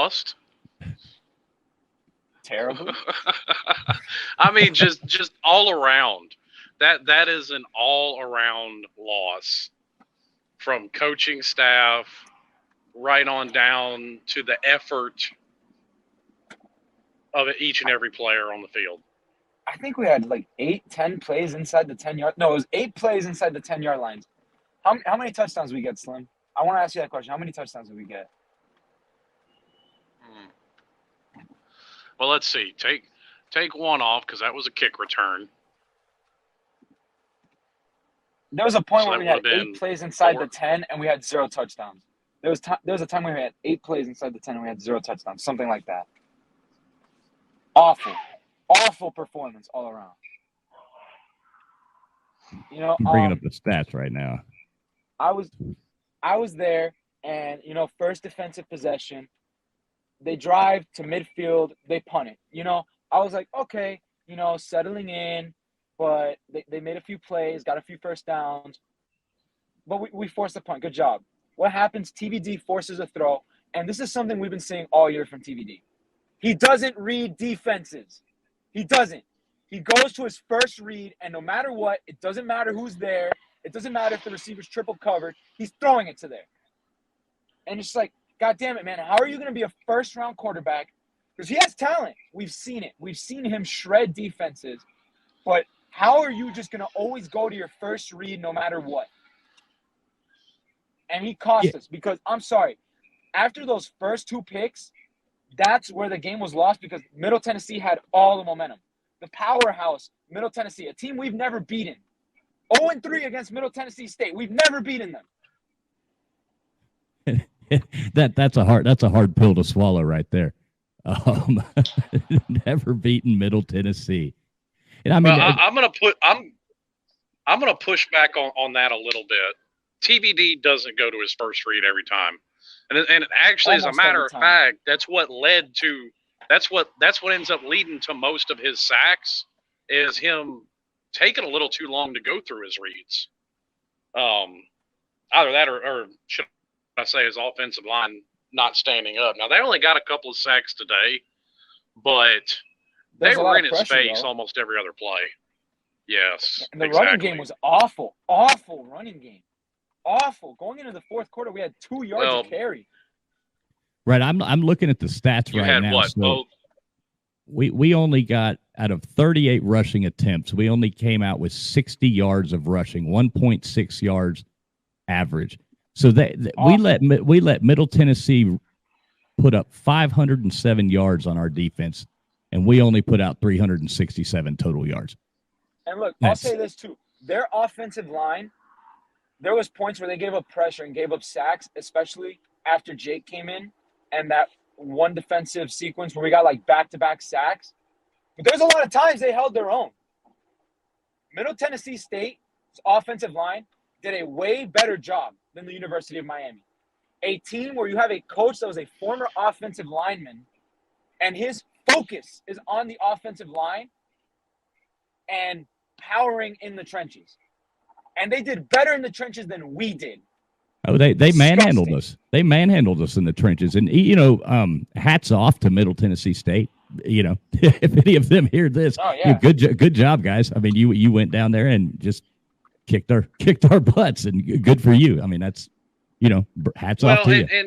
lost? Terrible. I mean, just all around. That is an all-around loss from coaching staff right on down to the effort of each and every player on the field. I think we had like 8-10 plays inside the 10-yard. No, it was 8 plays inside the 10-yard lines. How many touchdowns did we get, Slim? I want to ask you that question. How many touchdowns did we get? Well, let's see. Take one off because that was a kick return. There was a point where we had 8 plays inside the 10 and we had 0 touchdowns. There was a time where we had 8 plays inside the 10 and we had 0 touchdowns, something like that. Awful performance all around. You know, I'm bringing up the stats right now. I was there, and you know, first defensive possession, they drive to midfield, they punt it. You know, I was like, okay, you know, settling in, but they made a few plays, got a few first downs, but we forced a punt. Good job. What happens? TVD forces a throw, and this is something we've been seeing all year from TVD. He doesn't read defenses. He doesn't. He goes to his first read, and no matter what, it doesn't matter who's there. It doesn't matter if the receiver's triple covered. He's throwing it to there. And it's like, God damn it, man. How are you going to be a first-round quarterback? Because he has talent. We've seen it. We've seen him shred defenses. But how are you just going to always go to your first read no matter what? And he cost us because, I'm sorry, after those first 2 picks, that's where the game was lost because Middle Tennessee had all the momentum. The powerhouse, Middle Tennessee, a team we've never beaten. 0-3 against Middle Tennessee State. We've never beaten them. That's a hard pill to swallow right there. Never beaten Middle Tennessee. And I mean, I'm gonna push back on that a little bit. TBD doesn't go to his first read every time, and actually, Almost as a matter of fact, that's what ends up leading to most of his sacks is him taking a little too long to go through his reads. Either that or should I say his offensive line not standing up. Now, they only got a couple of sacks today, but they were in his face almost every other play. Yes, and the running game was awful running game. Awful. Going into the fourth quarter, we had 2 yards of carry. Right, I'm looking at the stats right now. What? So we only got, out of 38 rushing attempts, we only came out with 60 yards of rushing, 1.6 yards average. So we let Middle Tennessee put up 507 yards on our defense, and we only put out 367 total yards. And look, I'll say this too. Their offensive line, there was points where they gave up pressure and gave up sacks, especially after Jake came in and that one defensive sequence where we got like back-to-back sacks. But there's a lot of times they held their own. Middle Tennessee State's offensive line did a way better job than the University of Miami. A team where you have a coach that was a former offensive lineman and his focus is on the offensive line and powering in the trenches. And they did better in the trenches than we did. Oh, they manhandled us. They manhandled us in the trenches. And, you know, hats off to Middle Tennessee State. You know, if any of them hear this, good job, guys. I mean, you went down there and just kicked our butts, and good for you. I mean, that's, you know, hats off to you.